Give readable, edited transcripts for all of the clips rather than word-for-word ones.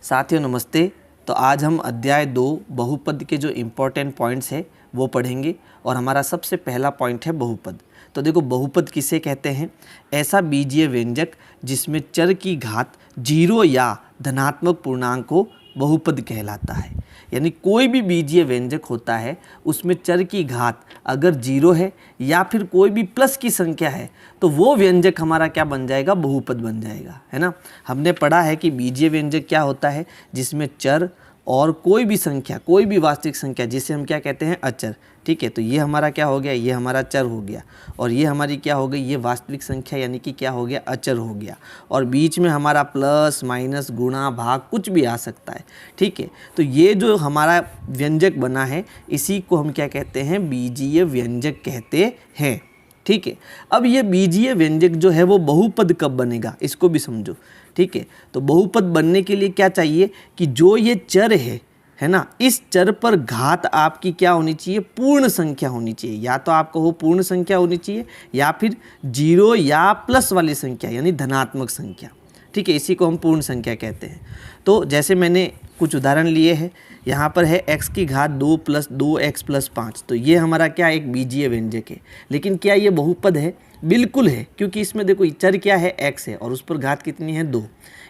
साथियों नमस्ते। तो आज हम अध्याय 2 बहुपद के जो इम्पोर्टेंट पॉइंट्स हैं वो पढ़ेंगे और हमारा सबसे पहला पॉइंट है बहुपद। तो देखो बहुपद किसे कहते हैं? ऐसा बीजीय व्यंजक जिसमें चर की घात 0 या धनात्मक पूर्णांक को बहुपद कहलाता है। यानी कोई भी बीजीय व्यंजक होता है उसमें चर की घात अगर 0 है या फिर कोई भी प्लस की संख्या है तो वो व्यंजक हमारा क्या बन जाएगा? बहुपद बन जाएगा, है ना। हमने पढ़ा है कि बीजीय व्यंजक क्या होता है, जिसमें चर और कोई भी संख्या, कोई भी वास्तविक संख्या जिसे हम क्या कहते हैं? अचर। ठीक है, तो ये हमारा क्या हो गया? ये हमारा चर हो गया और ये हमारी क्या हो गई? ये वास्तविक संख्या यानी कि क्या हो गया? अचर हो गया। और बीच में हमारा प्लस माइनस गुणा भाग कुछ भी आ सकता है। ठीक है, तो ये जो हमारा व्यंजक बना है इसी को हम क्या कहते हैं? बीजीय व्यंजक कहते हैं। ठीक है, अब ये बीजीय व्यंजक जो है वो बहुपद कब बनेगा इसको भी समझो। ठीक है, तो बहुपद बनने के लिए क्या चाहिए कि जो ये चर है ना, इस चर पर घात आपकी क्या होनी चाहिए? पूर्ण संख्या होनी चाहिए। या तो आप कहो पूर्ण संख्या होनी चाहिए या फिर 0 या प्लस वाली संख्या यानी धनात्मक संख्या। ठीक है, इसी को हम पूर्ण संख्या कहते हैं। तो जैसे मैंने कुछ उदाहरण लिए हैं, यहाँ पर है x की घात 2 + 2x + 5। तो ये हमारा क्या एक बीजीय व्यंजक है। लेकिन क्या ये बहुपद है? बिल्कुल है, क्योंकि इसमें देखो चर क्या है? x है और उस पर घात कितनी है? 2।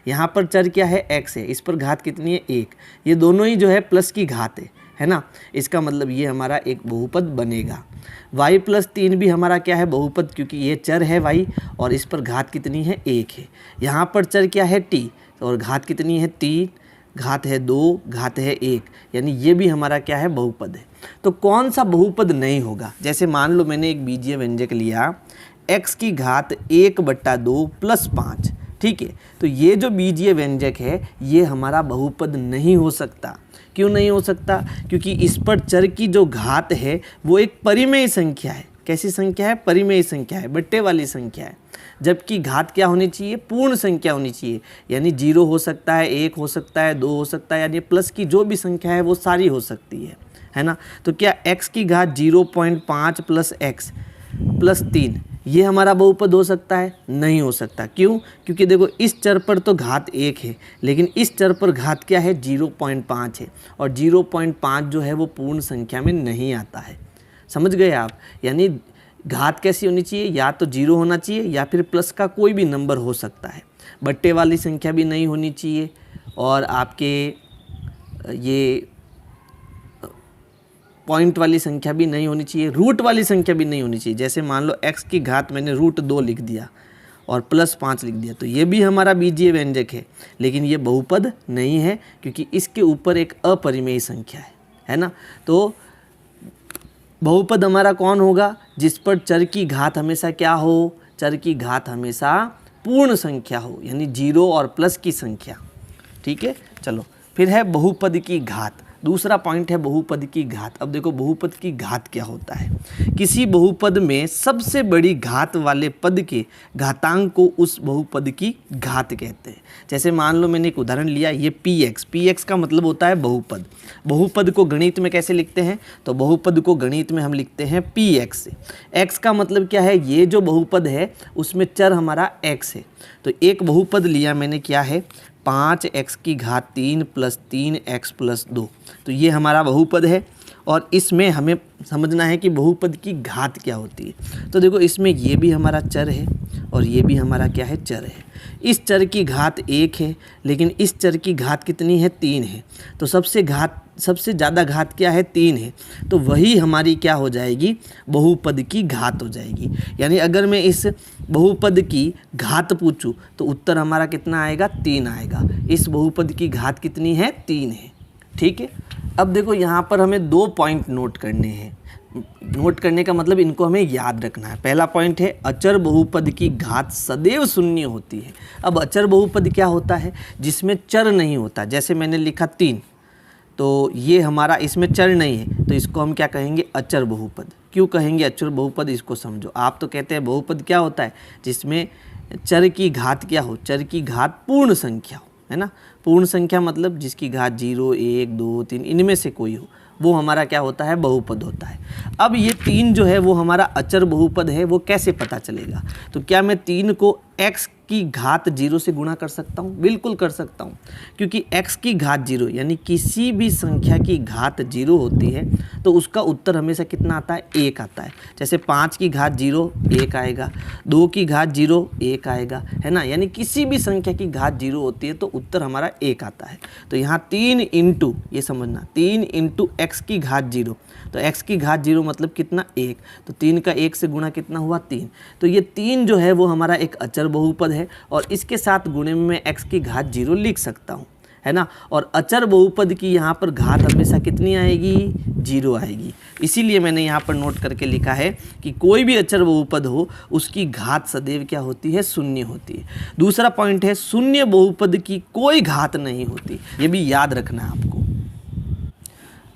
यहाँ पर चर क्या है? x है, इस पर घात कितनी है? 1। ये दोनों ही जो है प्लस की घात है ना। इसका मतलब ये हमारा एक बहुपद बनेगा। y + 3 भी हमारा क्या है? बहुपद, क्योंकि ये चर है y और इस पर घात कितनी है? 1 है। यहाँ पर चर क्या है? t और घात कितनी है? 3, घात है 2, घात है 1, यानी ये भी हमारा क्या है? बहुपद है। तो कौन सा बहुपद नहीं होगा? जैसे मान लो मैंने एक बीजीय व्यंजक लिया x की घात 1/2 + 5। ठीक है, तो ये जो बीजीय व्यंजक है ये हमारा बहुपद नहीं हो सकता। क्यों नहीं हो सकता? क्योंकि इस पर चर की जो घात है वो एक परिमेय संख्या है। कैसी संख्या है? परिमेय संख्या है, बट्टे वाली संख्या है। जबकि घात क्या होनी चाहिए? पूर्ण संख्या होनी चाहिए। यानी 0 हो सकता है, 1 हो सकता है, 2 हो सकता है, यानी प्लस की जो भी संख्या है वो सारी हो सकती है ना। तो क्या x की घात 0.5 + x + 3 ये हमारा बहुपद हो सकता है? नहीं हो सकता। क्यों? क्योंकि देखो इस चर पर तो घात 1 है लेकिन इस चर पर घात क्या है? 0.5 है और 0.5 जो है वो पूर्ण संख्या में नहीं आता है। समझ गए आप? यानी घात कैसी होनी चाहिए? या तो 0 होना चाहिए या फिर प्लस का कोई भी नंबर हो सकता है। बट्टे वाली संख्या भी नहीं होनी चाहिए और आपके ये पॉइंट वाली संख्या भी नहीं होनी चाहिए, रूट वाली संख्या भी नहीं होनी चाहिए। जैसे मान लो x की घात मैंने √2 लिख दिया और +5 लिख दिया, तो ये भी हमारा बीजीय व्यंजक है लेकिन ये बहुपद नहीं है क्योंकि इसके ऊपर एक अपरिमेय संख्या है ना। तो बहुपद हमारा कौन होगा? जिस पर चर की घात हमेशा क्या हो? चर की घात हमेशा पूर्ण संख्या हो, यानी 0 और प्लस की संख्या। ठीक है, चलो फिर है बहुपद की घात। दूसरा पॉइंट है बहुपद की घात। अब देखो बहुपद की घात क्या होता है? किसी बहुपद में सबसे बड़ी घात वाले पद के घातांक को उस बहुपद की घात कहते हैं। जैसे मान लो मैंने एक उदाहरण लिया, ये px का मतलब होता है बहुपद। बहुपद को गणित में कैसे लिखते हैं? तो बहुपद को गणित में हम लिखते हैं px से। x का मतलब क्या है? ये जो बहुपद है उसमें चर हमारा x है। तो एक बहुपद लिया मैंने, क्या है? 5x की घात 3 + 3x + 2। तो ये हमारा बहुपद है और इसमें हमें समझना है कि बहुपद की घात क्या होती है। तो देखो इसमें ये भी हमारा चर है और ये भी हमारा क्या है? चर है। इस चर की घात 1 है लेकिन इस चर की घात कितनी है? 3 है। तो सबसे ज़्यादा घात क्या है? 3 है। तो वही हमारी क्या हो जाएगी? बहुपद की घात हो जाएगी। यानी अगर मैं इस बहुपद की घात पूछूं तो उत्तर हमारा कितना आएगा? 3 आएगा। इस बहुपद की घात कितनी है? 3 है। ठीक है, अब देखो यहाँ पर हमें 2 पॉइंट नोट करने हैं। नोट करने का मतलब इनको हमें याद रखना है। पहला पॉइंट है अचर बहुपद की घात सदैव शून्य होती है। अब अचर बहुपद क्या होता है? जिसमें चर नहीं होता। जैसे मैंने लिखा 3, तो ये हमारा इसमें चर नहीं है तो इसको हम क्या कहेंगे? अचर बहुपद। क्यों कहेंगे अचर बहुपद? इसको समझो। आप तो कहते हैं बहुपद क्या होता है? जिसमें चर की घात क्या हो? चर की घात पूर्ण संख्या हो, है ना। पूर्ण संख्या मतलब जिसकी घात 0, 1, 2, 3 इनमें से कोई हो, वो हमारा क्या होता है? बहुपद होता है। अब ये 3 जो है वो हमारा अचर बहुपद है, वो कैसे पता चलेगा? तो क्या मैं 3 को x की घात 0 से गुणा कर सकता हूँ? बिल्कुल कर सकता हूँ, क्योंकि x की घात 0 यानी किसी भी संख्या की घात 0 होती है तो उसका उत्तर हमेशा कितना आता है? 1 आता है। जैसे 5 की घात 0 1 आएगा, 2 की घात 0 1 आएगा, है ना। यानी किसी भी संख्या की घात 0 होती है तो उत्तर हमारा 1 आता है। तो यहाँ 3 इंटू, ये समझना, 3 इंटू एक्स की घात 0, तो x की घात 0 मतलब कितना? 1। तो 3 का 1 से गुणा कितना हुआ? 3। तो ये 3 जो है वो हमारा एक अचर बहुपद है और इसके साथ गुणे में मैं x की घात 0 लिख सकता हूँ, है ना। और अचर बहुपद की यहाँ पर घात हमेशा कितनी आएगी? 0 आएगी। इसीलिए मैंने यहाँ पर नोट करके लिखा है कि कोई भी अचर बहुपद हो उसकी घात सदैव क्या होती है? शून्य होती है। दूसरा पॉइंट है शून्य बहुपद की कोई घात नहीं होती, ये भी याद रखना है आपको।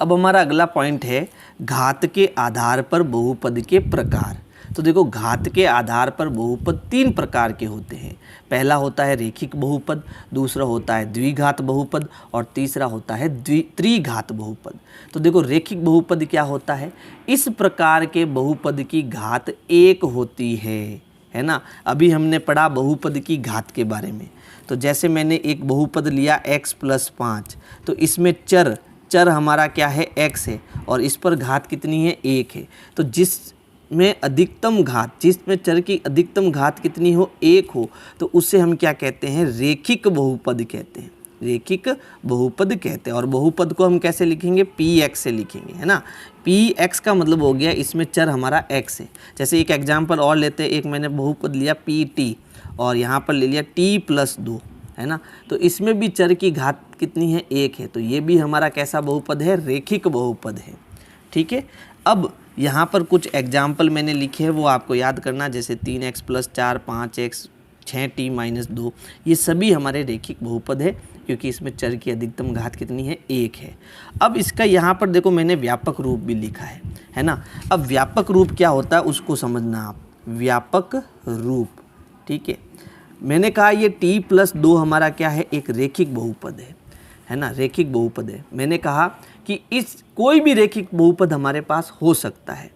अब हमारा अगला पॉइंट है घात के आधार पर बहुपद के प्रकार। तो देखो, घात के आधार पर बहुपद 3 प्रकार के होते हैं। पहला होता है रेखिक बहुपद, दूसरा होता है द्विघात बहुपद और तीसरा होता है त्रिघात बहुपद। तो देखो, रेखिक बहुपद क्या होता है? इस प्रकार के बहुपद की घात 1 होती है ना। अभी हमने पढ़ा बहुपद की घात के बारे में। तो जैसे मैंने एक बहुपद लिया x + 5, तो इसमें चर हमारा क्या है? x है और इस पर घात कितनी है? 1 है। तो जिसमें अधिकतम घात, जिसमें चर की अधिकतम घात कितनी हो? 1 हो, तो उससे हम क्या कहते हैं? रेखिक बहुपद कहते हैं। रेखिक बहुपद कहते हैं। और बहुपद को हम कैसे लिखेंगे? px से लिखेंगे, है ना। px का मतलब हो गया इसमें चर हमारा x है। जैसे एक एग्जाम्पल और लेते हैं, एक मैंने बहुपद लिया pt और यहाँ पर ले लिया t + 2, है ना। तो इसमें भी चर की घात कितनी है? 1 है। तो ये भी हमारा कैसा बहुपद है? रेखिक बहुपद है। ठीक है। अब यहाँ पर कुछ एग्जाम्पल मैंने लिखे हैं, वो आपको याद करना। जैसे 3x + 4, 5x, 6t - 2, ये सभी हमारे रेखिक बहुपद है क्योंकि इसमें चर की अधिकतम घात कितनी है? 1 है। अब इसका यहाँ पर देखो मैंने व्यापक रूप भी लिखा है ना। अब व्यापक रूप क्या होता है उसको समझना आप। व्यापक रूप, ठीक है। मैंने कहा ये t + 2 हमारा क्या है? एक रेखिक बहुपद है ना, रेखिक बहुपद है। मैंने कहा कि इस कोई भी रेखिक बहुपद हमारे पास हो सकता है।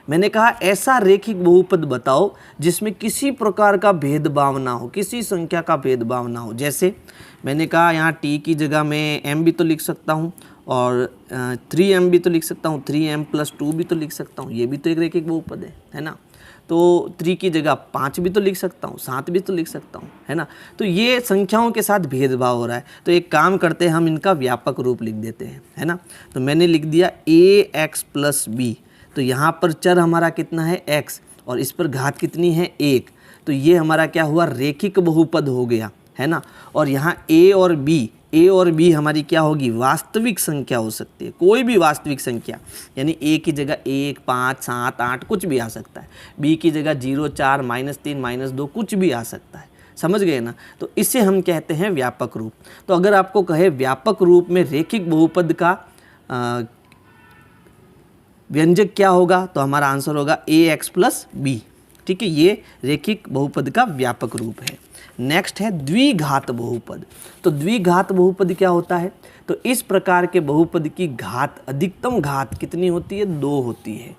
मैंने कहा ऐसा रेखिक बहुपद बताओ जिसमें किसी प्रकार का भेदभाव ना हो, किसी संख्या का भेदभाव ना हो। जैसे मैंने कहा यहाँ t की जगह मैं m भी तो लिख सकता हूँ और 3m भी तो लिख सकता हूँ, 3m + 2 भी तो लिख सकता हूँ, ये भी तो एक रेखिक बहुपद है ना। तो 3 की जगह 5 भी तो लिख सकता हूँ, 7 भी तो लिख सकता हूँ, है ना। तो ये संख्याओं के साथ भेदभाव हो रहा है। तो एक काम करते हैं, हम इनका व्यापक रूप लिख देते हैं, है ना। तो मैंने लिख दिया ax + b। तो यहाँ पर चर हमारा कितना है? x और इस पर घात कितनी है? 1। तो ये हमारा क्या हुआ? रेखिक बहुपद हो गया, है ना। और यहाँ a और b हमारी क्या होगी? वास्तविक संख्या हो सकती है, कोई भी वास्तविक संख्या। यानी a की जगह 1, 5, 7, 8 कुछ भी आ सकता है, b की जगह 0, 4, -3, -2 कुछ भी आ सकता है। समझ गए ना। तो इसे हम कहते हैं व्यापक रूप। तो अगर आपको कहे व्यापक रूप में रेखिक बहुपद का व्यंजक क्या होगा, तो हमारा आंसर होगा ax + b। ठीक है, ये रेखिक बहुपद का व्यापक रूप है। नेक्स्ट है द्विघात बहुपद। तो द्विघात बहुपद क्या होता है? तो इस प्रकार के बहुपद की घात, अधिकतम घात कितनी होती है? 2 होती है।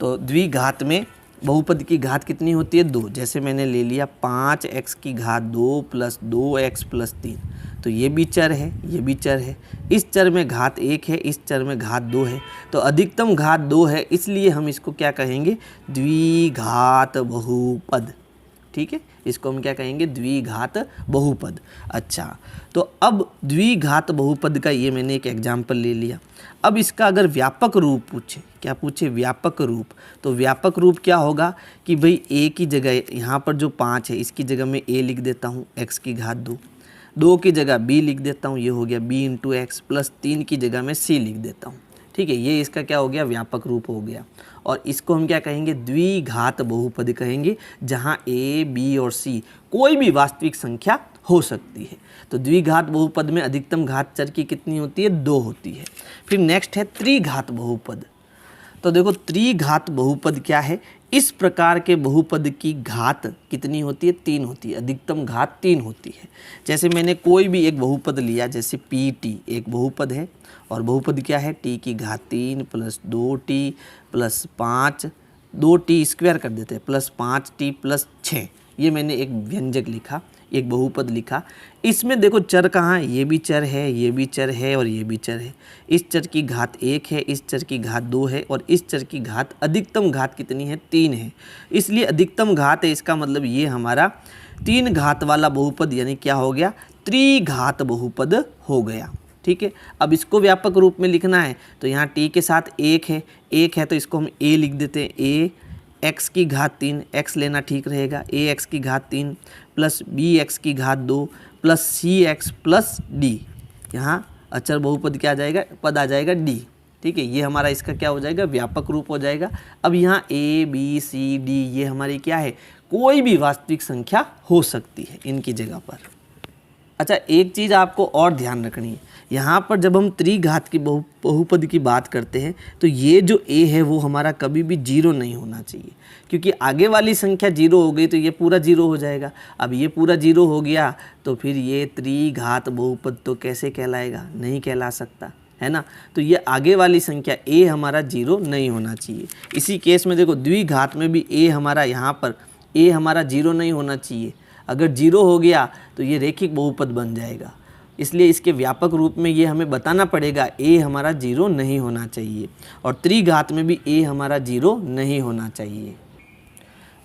तो द्विघात में बहुपद की घात कितनी होती है? 2। जैसे मैंने ले लिया 5x की घात 2 + 2x + 3। तो ये भी चर है, ये भी चर है। इस चर में घात 1 है, इस चर में घात 2 है। तो अधिकतम घात 2 है, इसलिए हम इसको क्या कहेंगे? द्विघात बहुपद। ठीक है, इसको हम क्या कहेंगे? द्विघात बहुपद। अच्छा, तो अब द्विघात बहुपद का ये मैंने एक एग्जाम्पल ले लिया। अब इसका अगर व्यापक रूप पूछे, क्या पूछे? व्यापक रूप। तो व्यापक रूप क्या होगा कि भाई a की जगह, यहाँ पर जो 5 है इसकी जगह मैं a लिख देता हूँ, x की घात 2, 2 की जगह b लिख देता हूँ, ये हो गया b × x, + 3 की जगह मैं c लिख देता हूँ। ठीक है, ये इसका क्या हो गया? व्यापक रूप हो गया। और इसको हम क्या कहेंगे? द्विघात बहुपद कहेंगे, जहाँ a, b और c कोई भी वास्तविक संख्या हो सकती है। तो द्विघात बहुपद में अधिकतम घात चर की कितनी होती है? 2 होती है। फिर नेक्स्ट है त्रिघात बहुपद। तो देखो त्रिघात बहुपद क्या है? इस प्रकार के बहुपद की घात कितनी होती है? 3 होती है, अधिकतम घात 3 होती है। जैसे मैंने कोई भी एक बहुपद लिया, जैसे पी टी एक बहुपद है, और बहुपद क्या है? टी की घात 3 plus 2t plus 5, 2t square कर देते हैं, प्लस 5t प्लस 6। ये मैंने एक व्यंजक लिखा, एक बहुपद लिखा। इसमें देखो चर कहाँ है? ये भी चर है, ये भी चर है, और ये भी चर है। इस चर की घात 1 है, इस चर की घात 2 है, और इस चर की घात अधिकतम घात कितनी है? 3 है। इसलिए अधिकतम घात है, इसका मतलब ये हमारा 3 घात वाला बहुपद, यानी क्या हो गया? त्रिघात बहुपद हो गया। ठीक है, अब इसको व्यापक रूप में लिखना है तो यहाँ t के साथ 1 है तो इसको हम a लिख देते हैं। a x की घात 3, x लेना ठीक रहेगा, a x की घात 3 प्लस b x की घात 2 plus c x plus d। यहाँ अचर बहुपद क्या आ जाएगा? पद आ जाएगा d। ठीक है, ये हमारा इसका क्या हो जाएगा? व्यापक रूप हो जाएगा। अब यहाँ a b c d ये हमारी क्या है? कोई भी वास्तविक संख्या हो सकती है इनकी जगह पर। अच्छा, एक चीज़ आपको और ध्यान रखनी है, यहाँ पर जब हम त्रिघात की बहुपद की बात करते हैं तो ये जो a है वो हमारा कभी भी 0 नहीं होना चाहिए, क्योंकि आगे वाली संख्या 0 हो गई तो ये पूरा 0 हो जाएगा। अब ये पूरा 0 हो गया तो फिर ये त्रिघात बहुपद तो कैसे कहलाएगा? नहीं कहला सकता, है ना। तो ये आगे वाली संख्या a हमारा 0 नहीं होना चाहिए। इसी केस में देखो द्विघात में भी a हमारा, यहाँ पर a हमारा 0 नहीं होना चाहिए। अगर 0 हो गया तो ये रेखिक बहुपद बन जाएगा, इसलिए इसके व्यापक रूप में ये हमें बताना पड़ेगा a हमारा 0 नहीं होना चाहिए, और त्रिघात में भी a हमारा 0 नहीं होना चाहिए।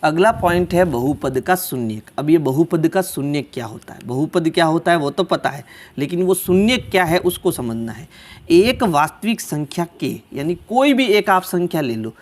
अगला पॉइंट है बहुपद का शून्यक। अब ये बहुपद का शून्यक क्या होता है? बहुपद क्या होता है वो तो पता है, लेकिन वो शून्यक क्या है उसको समझना है। एक वास्तविक संख्या के, यानी कोई भी एक आप संख्या ले लो,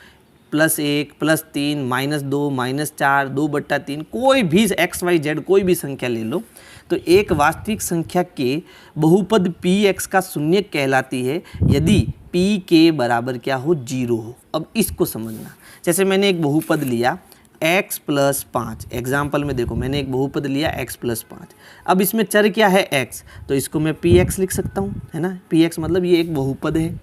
+1 +3 -2 -4 2/3, कोई भी XYZ कोई भी संख्या ले लो, तो एक वास्तविक संख्या के बहुपद px का शून्यक कहलाती है यदि p के बराबर क्या हो? 0 हो। अब इसको समझना, जैसे मैंने एक बहुपद लिया x + 5, एग्जाम्पल में देखो मैंने एक बहुपद लिया x + 5। अब इसमें चर क्या है? x, तो इसको मैं px लिख सकता हूँ, है ना। px मतलब ये एक बहुपद है।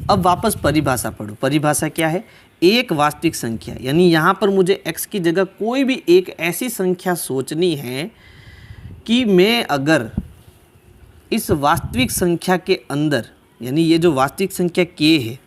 अब वापस परिभाषा पढ़ो, परिभाषा क्या है? एक वास्तविक संख्या, यानी यहाँ पर मुझे x की जगह कोई भी एक ऐसी संख्या सोचनी है कि मैं अगर इस वास्तविक संख्या के अंदर, यानी ये जो वास्तविक संख्या k है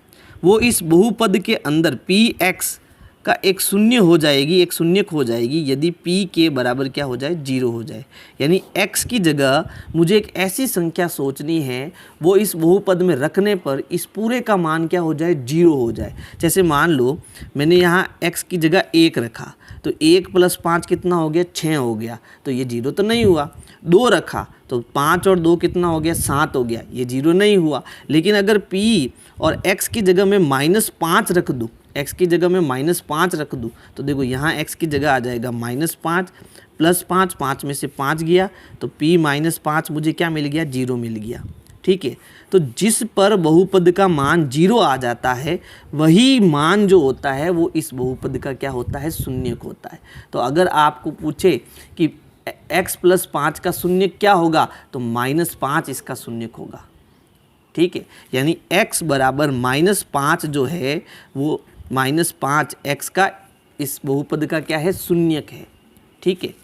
वो इस बहुपद के अंदर px का एक शून्य हो जाएगी, एक शून्यक हो जाएगी यदि p के बराबर क्या हो जाए? 0 हो जाए। यानी x की जगह मुझे एक ऐसी संख्या सोचनी है वो इस बहुपद में रखने पर इस पूरे का मान क्या हो जाए? 0 हो जाए। जैसे मान लो मैंने यहाँ x की जगह 1 रखा तो 1 + 5 कितना हो गया? 6 हो गया, तो ये 0 तो नहीं हुआ। 2 रखा तो 5 और 2 कितना हो गया? 7 हो गया, ये 0 नहीं हुआ। लेकिन अगर p और x की जगह मैं -5 रख दूँ, x की जगह मैं -5 रख दूँ तो देखो यहाँ x की जगह आ जाएगा -5 + 5, 5 में से 5 गया तो p - 5 मुझे क्या मिल गया? 0 मिल गया। ठीक है, तो जिस पर बहुपद का मान 0 आ जाता है वही मान जो होता है वो इस बहुपद का क्या होता है? शून्यक होता है। तो अगर आपको पूछे कि x + 5 का शून्यक क्या होगा तो -5 इसका शून्यक होगा। ठीक है, यानी x बराबर -5 जो है वो -5 x का इस बहुपद का क्या है? शून्यक है। ठीक है,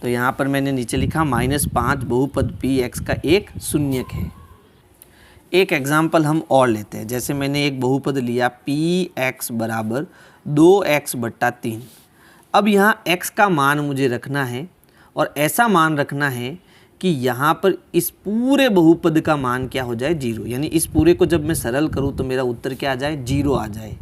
तो यहाँ पर मैंने नीचे लिखा -5 बहुपद px का एक शून्यक है। एक एग्जाम्पल हम और लेते हैं, जैसे मैंने एक बहुपद लिया px बराबर 2x/3। अब यहाँ x का मान मुझे रखना है और ऐसा मान रखना है कि यहाँ पर इस पूरे बहुपद का मान क्या हो जाए? 0। यानी इस पूरे को जब मैं सरल करूँ तो मेरा उत्तर क्या आ जाए? 0 आ जाए।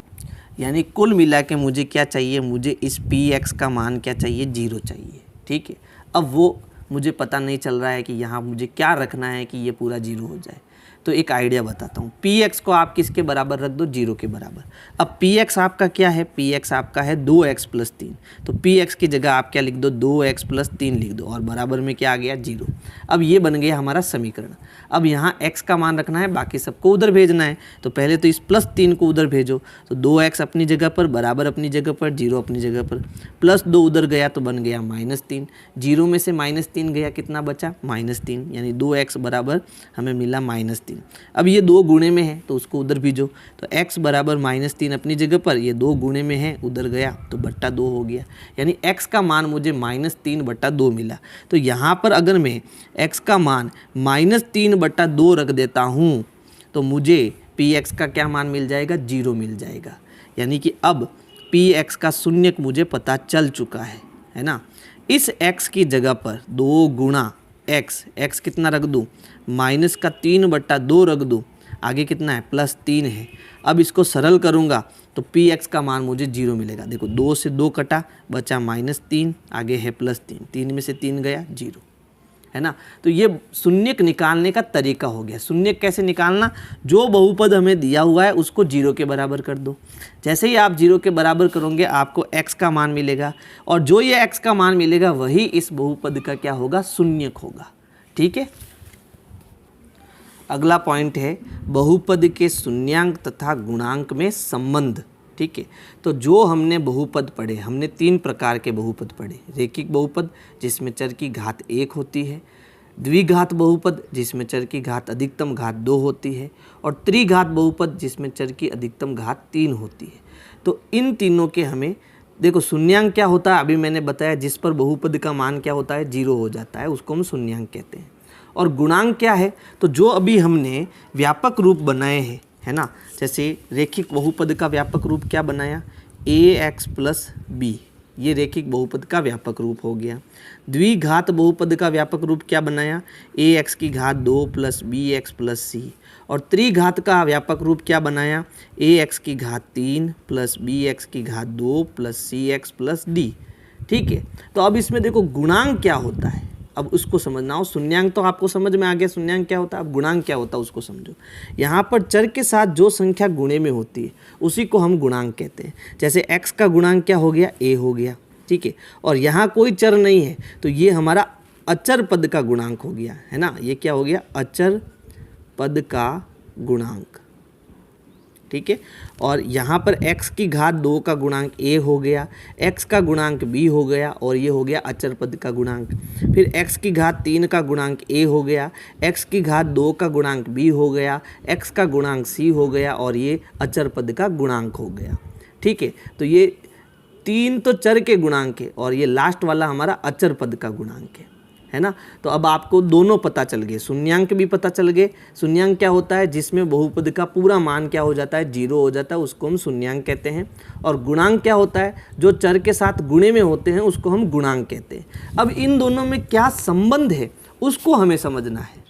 यानी कुल मिला के मुझे क्या चाहिए? मुझे इस px का मान क्या चाहिए? 0 चाहिए। ठीक है, अब वो मुझे पता नहीं चल रहा है कि यहाँ मुझे क्या रखना है कि ये पूरा 0 हो जाए। तो एक आइडिया बताता हूँ, px को आप किसके बराबर रख दो? 0 के बराबर। अब px आपका क्या है? px आपका है 2x + 3। तो px की जगह आप क्या लिख दो? 2x + 3 लिख दो और बराबर में क्या आ गया? 0। अब ये बन गया हमारा समीकरण। अब यहाँ x का मान रखना है, बाकी सबको उधर भेजना है। तो पहले तो इस +3 को उधर भेजो, तो 2x अपनी जगह पर, बराबर अपनी जगह पर, 0 अपनी जगह पर, +2 उधर गया तो बन गया -3। 0 में से -3 गया, कितना बचा? -3। यानी 2x बराबर हमें मिला -3। -3। अब ये 2 गुणे में है तो उसको उधर भेजो, तो x बराबर -3 अपनी जगह पर, ये 2 गुणे में है उधर गया तो बट्टा 2 हो गया, यानी x का मान मुझे -3/2 मिला। तो यहाँ पर अगर मैं x का मान -3/2 रख देता हूँ तो मुझे px का क्या मान मिल जाएगा, 0 मिल जाएगा। यानी कि अब px का शून्यक मुझे पता चल चुका है ना। इस x की जगह पर 2 गुणा x कितना रख दूँ, -3/2 रख दूँ, आगे कितना है +3 है। अब इसको सरल करूँगा तो px का मान मुझे 0 मिलेगा। देखो 2 से 2 कटा, बचा -3, आगे है +3, 3 में से 3 गया 0, है ना। तो ये शून्यक निकालने का तरीका हो गया। शून्यक कैसे निकालना, जो बहुपद हमें दिया हुआ है उसको 0 के बराबर कर दो। जैसे ही आप 0 के बराबर करोगे आपको x का मान मिलेगा, और जो ये x का मान मिलेगा वही इस बहुपद का क्या होगा, शून्यक होगा। ठीक है। अगला पॉइंट है बहुपद के शून्यांक तथा गुणांक में संबंध। ठीक है, तो जो हमने बहुपद पढ़े, हमने 3 प्रकार के बहुपद पढ़े। रेखिक बहुपद जिसमें चर की घात 1 होती है, द्विघात बहुपद जिसमें चर की घात अधिकतम घात 2 होती है, और त्रिघात बहुपद जिसमें चर की अधिकतम घात 3 होती है। तो इन तीनों के हमें देखो शून्यांक क्या होता है, अभी मैंने बताया, जिस पर बहुपद का मान क्या होता है, 0 हो जाता है, उसको हम शून्यांक कहते हैं। और गुणांक क्या है, तो जो अभी हमने व्यापक रूप बनाए हैं, है ना, जैसे रेखिक बहुपद का व्यापक रूप क्या बनाया, ax + b, ये रेखिक बहुपद का व्यापक रूप हो गया। द्विघात बहुपद का व्यापक रूप क्या बनाया, ax की घात 2 + bx + c। और त्रिघात का व्यापक रूप क्या बनाया, ax की घात 3 + bx की घात 2 + cx + d। ठीक है, तो अब इसमें देखो गुणांक क्या होता है, अब उसको समझना हो। शून्यांक तो आपको समझ में आ गया शून्यांक क्या होता है, अब गुणांक क्या होता है उसको समझो। यहाँ पर चर के साथ जो संख्या गुणे में होती है उसी को हम गुणांक कहते हैं। जैसे x का गुणांक क्या हो गया, a हो गया। ठीक है, और यहाँ कोई चर नहीं है तो ये हमारा अचर पद का गुणांक हो गया, है ना, ये क्या हो गया, अचर पद का गुणांक। ठीक है, और यहाँ पर x की घात 2 का गुणांक a हो गया, x का गुणांक b हो गया, और ये हो गया अचर पद का गुणांक। फिर x की घात 3 का गुणांक a हो गया, x की घात 2 का गुणांक b हो गया, x का गुणांक c हो गया, और ये अचर पद का गुणांक हो गया। ठीक है, तो ये 3 तो चर के गुणांक है और ये लास्ट वाला हमारा अचर पद का गुणांक है ना। तो अब आपको दोनों पता चल गए, शून्यांक भी पता चल गए। शून्यांक क्या होता है, जिसमें बहुपद का पूरा मान क्या हो जाता है, 0 हो जाता है, उसको हम शून्यांक कहते हैं। और गुणांक क्या होता है, जो चर के साथ गुणे में होते हैं उसको हम गुणांक कहते हैं। अब इन दोनों में क्या संबंध है उसको हमें समझना है।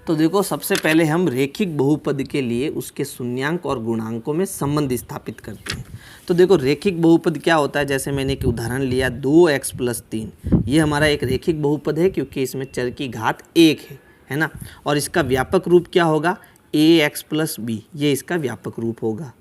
तो देखो सबसे पहले हम रेखिक बहुपद के लिए उसके शून्यांक और गुणांकों में संबंध स्थापित करते हैं। तो देखो रेखिक बहुपद क्या होता है, जैसे मैंने एक उदाहरण लिया 2x + 3, ये हमारा एक रेखिक बहुपद है क्योंकि इसमें चर की घात 1 है ना। और इसका व्यापक रूप क्या होगा, ax + b, ये इसका व्यापक रूप होगा।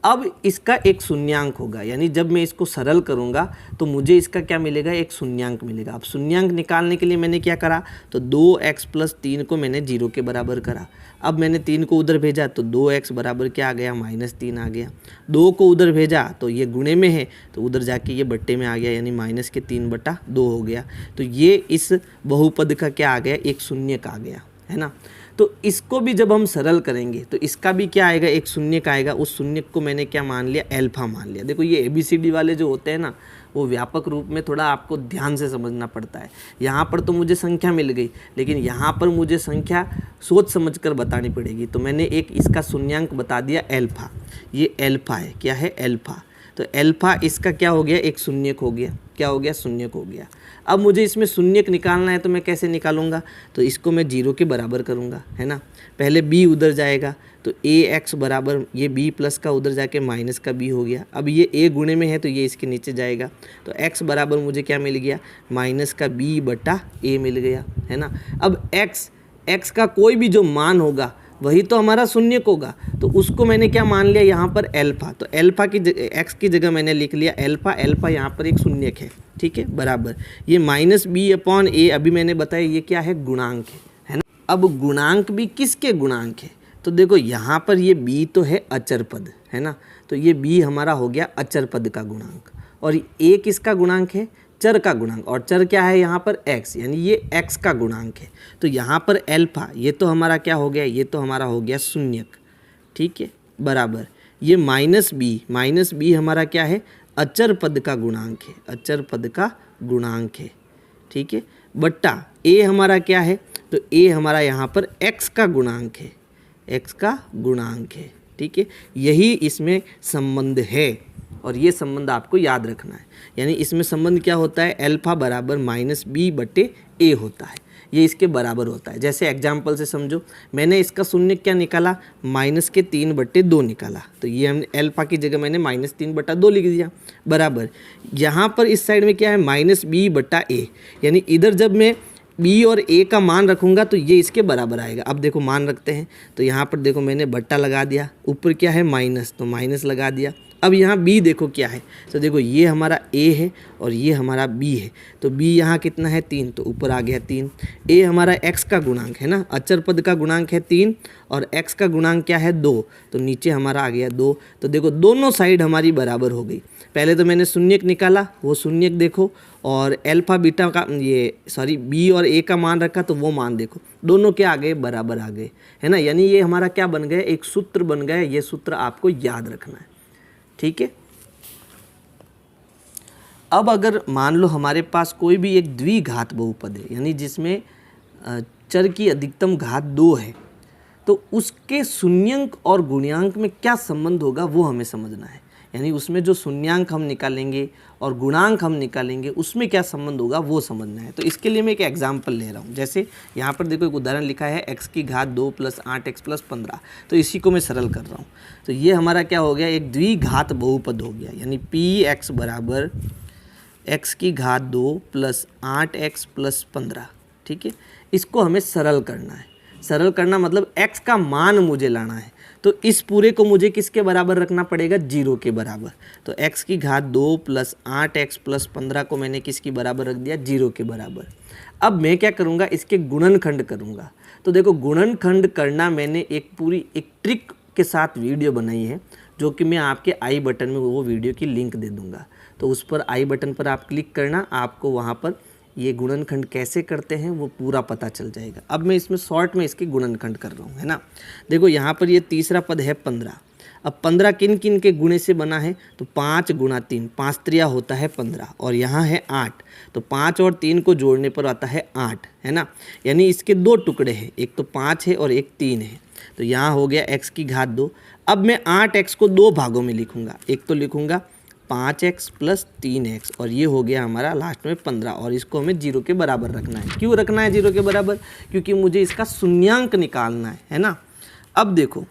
अब इसका एक शून्यांक होगा, यानी जब मैं इसको सरल करूंगा तो मुझे इसका क्या मिलेगा, एक शून्यांक मिलेगा। अब शून्यांक निकालने के लिए मैंने क्या करा, तो 2x + 3 को मैंने 0 के बराबर करा। अब मैंने 3 को उधर भेजा तो 2x बराबर क्या आ गया, -3 आ गया। 2 को उधर भेजा तो ये गुणे में है तो उधर जाके ये बट्टे में आ गया, यानी -3/2 हो गया। तो ये इस बहुपद का क्या आ गया, एक शून्यक आ गया, है ना। तो इसको भी जब हम सरल करेंगे तो इसका भी क्या आएगा, एक शून्यक आएगा। उस शून्यक को मैंने क्या मान लिया, अल्फा मान लिया। देखो ये ABCD वाले जो होते हैं ना, वो व्यापक रूप में थोड़ा आपको ध्यान से समझना पड़ता है। यहाँ पर तो मुझे संख्या मिल गई, लेकिन यहाँ पर मुझे संख्या सोच समझकर बतानी पड़ेगी। तो मैंने एक इसका शून्यांक बता दिया अल्फा, ये अल्फा है, क्या है, अल्फा। तो अल्फा इसका क्या हो गया, एक शून्यक हो गया, क्या हो गया, शून्यक हो गया। अब मुझे इसमें शून्यक निकालना है तो मैं कैसे निकालूंगा, तो इसको मैं 0 के बराबर करूंगा, है ना। पहले b उधर जाएगा तो ax बराबर ये b प्लस का उधर जाके माइनस का b हो गया। अब ये a गुणे में है तो ये इसके नीचे जाएगा, तो x बराबर मुझे क्या मिल गया, -b/a मिल गया, है ना। अब x का कोई भी जो मान होगा वही तो हमारा शून्यक होगा, तो उसको मैंने क्या मान लिया यहाँ पर अल्फा। तो अल्फा की x की जगह मैंने लिख लिया अल्फा, अल्फा यहाँ पर एक शून्यक है, ठीक है, बराबर ये -b/a, अभी मैंने बताया ये क्या है, गुणांक है ना। अब गुणांक भी किसके गुणांक है, तो देखो यहाँ पर ये b तो है अचर पद, है ना, तो ये b हमारा हो गया अचर पद का गुणांक। और a किसका गुणांक है, चर का गुणांक, और चर क्या है यहाँ पर x, यानी ये x का गुणांक है। तो यहाँ पर अल्फा ये तो हमारा क्या हो गया, ये तो हमारा हो गया शून्यक, ठीक है, बराबर ये माइनस बी हमारा क्या है, अचर पद का गुणांक है, अचर पद का गुणांक है, ठीक है, बट्टा a हमारा क्या है, तो a हमारा यहाँ पर x का गुणांक है, x का गुणांक है, ठीक है। यही इसमें संबंध है और ये संबंध आपको याद रखना है। यानी इसमें संबंध क्या होता है, अल्फा बराबर माइनस बी बटे ए होता है, ये इसके बराबर होता है। जैसे एग्जाम्पल से समझो, मैंने इसका शून्य क्या निकाला, माइनस के 3/2 निकाला, तो ये हमने अल्फा की जगह मैंने -3/2 लिख दिया, बराबर यहाँ पर इस साइड में क्या है, माइनस बी बटा ए, यानी इधर जब मैं बी और ए का मान रखूँगा तो ये इसके बराबर आएगा। अब देखो मान रखते हैं, तो यहाँ पर देखो मैंने बट्टा लगा दिया, ऊपर क्या है माइनस, तो माइनस लगा दिया। अब यहाँ b देखो क्या है, तो देखो ये हमारा a है और ये हमारा b है, तो b यहाँ कितना है 3, तो ऊपर आ गया 3। a हमारा x का गुणांक है ना, अचर पद का गुणांक है 3 और x का गुणांक क्या है 2, तो नीचे हमारा आ गया 2। तो देखो दोनों साइड हमारी बराबर हो गई। पहले तो मैंने शून्यक निकाला, वो शून्यक देखो, और अल्फा बीटा का b और a का मान रखा, तो वो मान देखो, दोनों क्या आ गए, बराबर आ गए, है ना। यानी ये हमारा क्या बन गया, एक सूत्र बन गया। ये सूत्र आपको याद रखना है, ठीक है। अब अगर मान लो हमारे पास कोई भी एक द्विघात बहुपद है, यानी जिसमें चर की अधिकतम घात 2 है, तो उसके शून्यंक और गुणांक में क्या संबंध होगा वो हमें समझना है। यानी उसमें जो शून्यांक हम निकालेंगे और गुणांक हम निकालेंगे उसमें क्या संबंध होगा वो समझना है। तो इसके लिए मैं एक एग्जांपल ले रहा हूँ। जैसे यहाँ पर देखो एक उदाहरण लिखा है x की घात 2 + 8x + 15, तो इसी को मैं सरल कर रहा हूँ। तो ये हमारा क्या हो गया, एक द्विघात बहुपद हो गया, यानी px बराबर x की घात 2 + 8x + 15, ठीक है। इसको हमें सरल करना है। सरल करना मतलब x का मान मुझे लाना है, तो इस पूरे को मुझे किसके बराबर रखना पड़ेगा, 0 के बराबर। तो x की घात 2 + 8x + 15 को मैंने किसकी बराबर रख दिया, 0 के बराबर। अब मैं क्या करूँगा, इसके गुणनखंड करूँगा। तो देखो गुणनखंड करना मैंने एक पूरी एक ट्रिक के साथ वीडियो बनाई है, जो कि मैं आपके आई बटन में वो वीडियो की लिंक दे दूँगा। तो उस पर आई बटन पर आप क्लिक करना, आपको वहाँ पर ये गुणनखंड कैसे करते हैं वो पूरा पता चल जाएगा। अब मैं इसमें शॉर्ट में इसके गुणनखंड कर रहा हूँ, है ना। देखो यहाँ पर ये तीसरा पद है 15। अब 15 किन किन के गुणे से बना है, तो 5 × 3, 5 त्रिया होता है 15, और यहाँ है 8, तो 5 और 3 को जोड़ने पर आता है 8, है ना। यानी इसके 2 टुकड़े हैं, एक तो 5 है और एक 3 है। तो यहाँ हो गया x की घात 2। अब मैं 8x को 2 भागों में लिखूँगा, एक तो लिखूँगा 5x + 3x, और ये हो गया हमारा लास्ट में 15, और इसको हमें 0 के बराबर रखना है। क्यों रखना है 0 के बराबर, क्योंकि मुझे इसका शून्यांक निकालना है ना। अब देखो,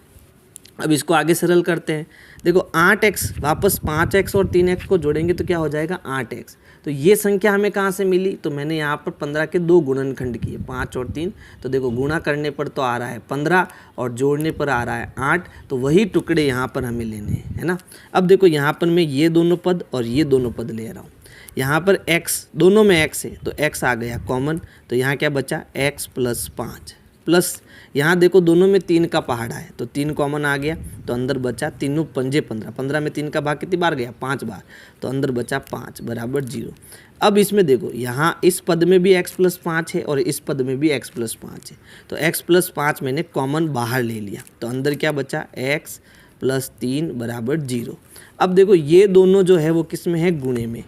अब इसको आगे सरल करते हैं। देखो 8x वापस 5x और 3x को जोड़ेंगे तो क्या हो जाएगा 8x। तो ये संख्या हमें कहाँ से मिली, तो मैंने यहाँ पर 15 के 2 गुणनखंड किए, 5 और 3। तो देखो गुणा करने पर तो आ रहा है 15 और जोड़ने पर आ रहा है 8, तो वही टुकड़े यहाँ पर हमें लेने हैं, है ना। अब देखो यहाँ पर मैं ये दोनों पद और ये दोनों पद ले रहा हूँ। यहाँ पर x, दोनों में x है तो x आ गया कॉमन, तो यहाँ क्या बचा x + 5 प्लस यहाँ देखो दोनों में 3 का पहाड़ा है, तो 3 कॉमन आ गया, तो अंदर बचा 3 पंजे 15, 15 में 3 का भाग कितनी बार गया, 5 बार, तो अंदर बचा 5 बराबर 0। अब इसमें देखो यहाँ इस पद में भी x + 5 है और इस पद में भी x + 5 है, तो x + 5 मैंने कॉमन बाहर ले लिया, तो अंदर क्या बचा x + 3 बराबर 0। अब देखो ये दोनों जो है वो किस में है, गुणे में,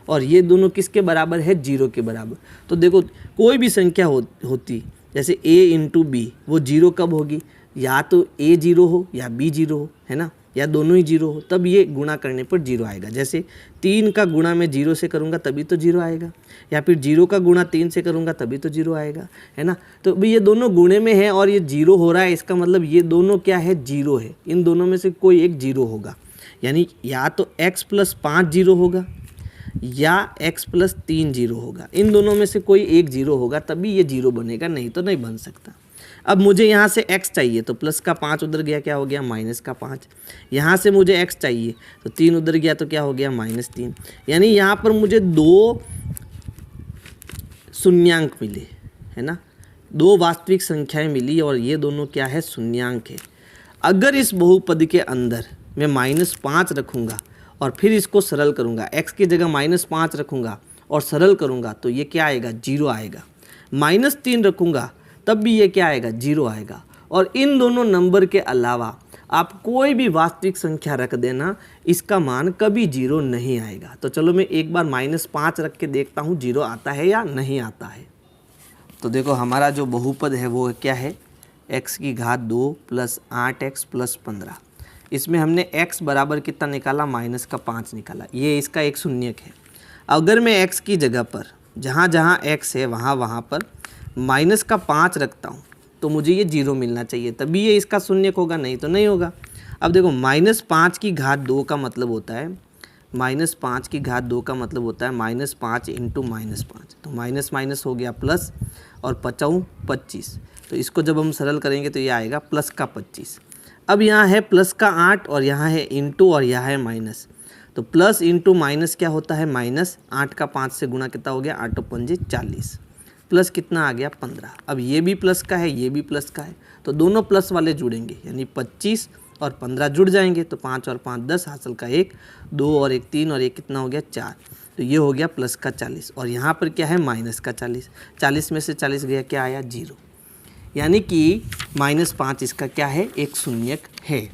और ये दोनों किसके बराबर है, 0 के बराबर। तो देखो कोई भी संख्या होती जैसे a × b, वो 0 कब होगी, या तो a 0 हो या b 0 हो, है ना, या दोनों ही 0 हो, तब ये गुणा करने पर 0 आएगा। जैसे 3 का गुणा मैं 0 से करूँगा तभी तो 0 आएगा, या फिर 0 का गुणा 3 से करूँगा तभी तो 0 आएगा, है ना। तो भी ये दोनों गुणे में है और ये 0 हो रहा है, इसका मतलब ये दोनों क्या है, 0 है। इन दोनों में से कोई एक 0 होगा, यानी या तो x + 5 0 होगा या x + 3 0 होगा। इन दोनों में से कोई एक 0 होगा, तभी ये 0 बनेगा, नहीं तो नहीं बन सकता। अब मुझे यहाँ से x चाहिए, तो प्लस का 5 उधर गया, क्या हो गया माइनस का 5। यहाँ से मुझे x चाहिए, तो 3 उधर गया, तो क्या हो गया -3। यानी यहाँ पर मुझे 2 शून्यांक मिले, है ना, 2 वास्तविक संख्याएं मिली, और ये दोनों क्या है, शून्यांक है। अगर इस बहुपद के अंदर मैं -5 रखूँगा और फिर इसको सरल करूँगा, x की जगह -5 रखूँगा और सरल करूँगा तो ये क्या आएगा, 0 आएगा। -3 रखूँगा तब भी ये क्या आएगा, 0 आएगा। और इन दोनों नंबर के अलावा आप कोई भी वास्तविक संख्या रख देना, इसका मान कभी 0 नहीं आएगा। तो चलो मैं एक बार -5 रख के देखता हूँ 0 आता है या नहीं आता है। तो देखो हमारा जो बहुपद है वो क्या है, x की घात 2 + 8x + 15। इसमें हमने x बराबर कितना निकाला, -5 निकाला। ये इसका एक शून्यक है। अगर मैं x की जगह पर जहाँ जहाँ x है वहाँ पर -5 रखता हूँ तो मुझे ये 0 मिलना चाहिए, तभी ये इसका शून्यक होगा, नहीं तो नहीं होगा। अब देखो -5 की घात 2 का मतलब होता है, -5 की घात 2 का मतलब होता है -5 × -5। तो माइनस माइनस हो गया प्लस और 5 25। तो इसको जब हम सरल करेंगे तो ये आएगा प्लस का 25। अब यहाँ है प्लस का 8 और यहाँ है इंटू और यहाँ है माइनस। तो प्लस इंटू माइनस क्या होता है, माइनस। 8 का 5 से गुणा कितना हो गया, 8 × 5 = 40। प्लस कितना आ गया, 15। अब ये भी प्लस का है, ये भी प्लस का है, तो दोनों प्लस वाले जुड़ेंगे, यानी 25 और 15 जुड़ जाएंगे। तो 5 और 5 10, हासिल का 1, 2 और 1 3 और 1 कितना हो गया, 4। तो ये हो गया प्लस का 40 और यहाँ पर क्या है, माइनस का 40। 40 में से 40 गया, क्या आया, 0। यानी कि -5 इसका क्या है, एक शून्यक है।